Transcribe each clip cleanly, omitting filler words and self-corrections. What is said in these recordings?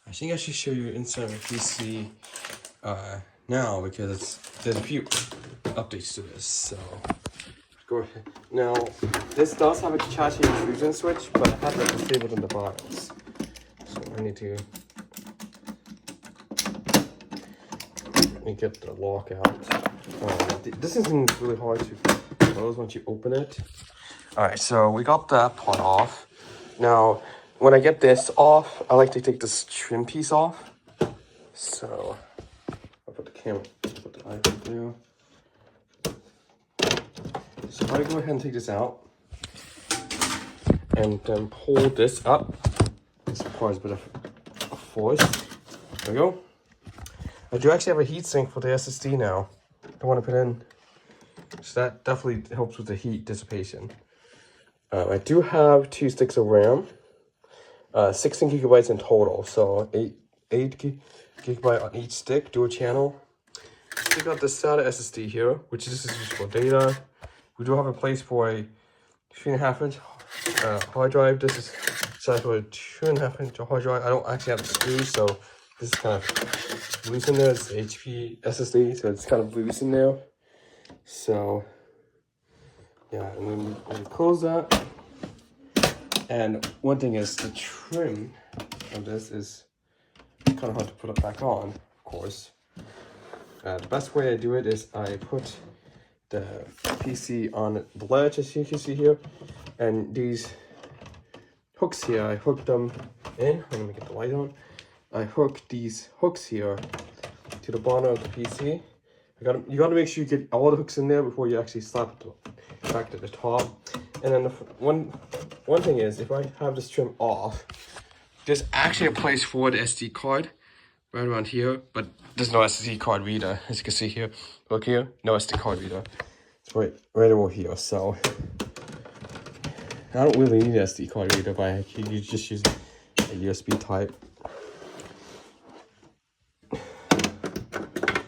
I think I should show you inside my PC now because there's a few updates to this. So go ahead. Now this does have a chassis intrusion switch, but I have it disabled in the box. So I need to get the lock out. This isn't really hard to close once you open it. Alright, so we got that part off. Now, when I get this off, I like to take this trim piece off. So, I'll put the camera, put the iPhone there. So I go ahead and take this out. And then pull this up. This requires a bit of force. There we go. I do actually have a heatsink for the SSD now. I want to put in. So that definitely helps with the heat dissipation. I do have 2 sticks of RAM, 16 gigabytes in total, so 8 gigabyte on each stick, dual channel. We got the SATA SSD here, which is used for data. We do have a place for a 3.5-inch hard drive. This is size for a 2.5-inch hard drive. I don't actually have the screws, so this is kind of loose in there. It's HP SSD, so it's kind of loose in there. So yeah, and then we close that. And one thing is the trim of this is kind of hard to put it back on, of course. The best way I do it is I put the PC on the ledge, as you can see here, and these hooks here, I hook them in. Let me get the light on. I hook these hooks here to the bottom of the PC. You gotta make sure you get all the hooks in there before you actually slap it back to the top. And then one thing is, if I have this trim off, there's actually a place for the SD card right around here, but there's no SD card reader, as you can see here. Look here, no SD card reader. It's right over here. So I don't really need an SD card reader, but I can just use a USB type.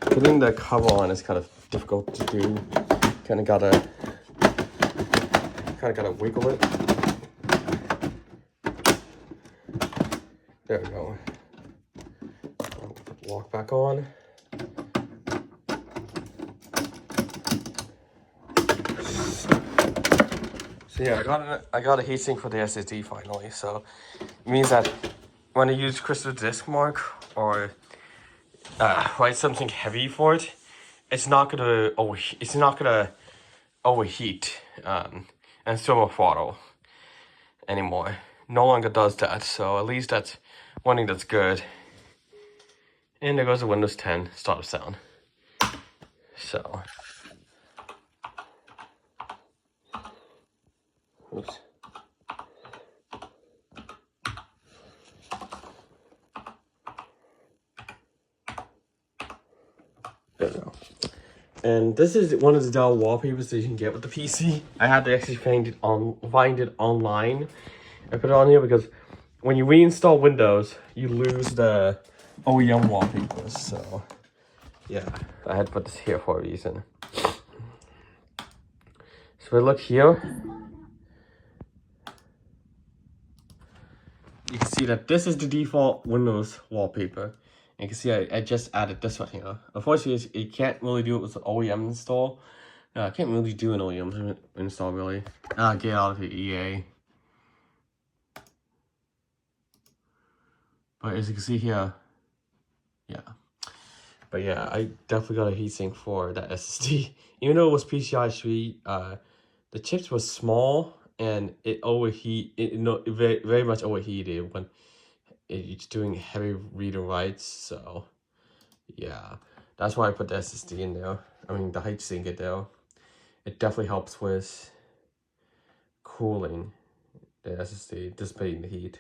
Putting the cover on is kind of difficult to do. Kind of gotta wiggle it. There we go. I'll put the lock back on. So yeah, I got a heatsink for the SSD finally. So it means that when I use Crystal Disk Mark or write something heavy for it, it's not gonna overheat and thermal throttle anymore. No longer does that, so at least that's one thing that's good. And there goes the Windows 10 startup sound. So, oops. There we go. And this is one of the Dell wallpapers that you can get with the PC. I had to actually find it online. I put it on here because when you reinstall Windows, you lose the OEM wallpapers. So yeah, I had to put this here for a reason. So if I look here, you can see that this is the default Windows wallpaper. You can see I just added this one here. Unfortunately, you can't really do it with the OEM install. I can't really do an OEM install, really. Get out of the EA. But as you can see here, yeah. But yeah, I definitely got a heatsink for that SSD. Even though it was PCI 3, the chips was small and it very much overheated when it's doing heavy read and writes. So yeah, that's why I put the SSD in there. I mean the heatsink in there. It definitely helps with cooling the SSD, dissipating the heat.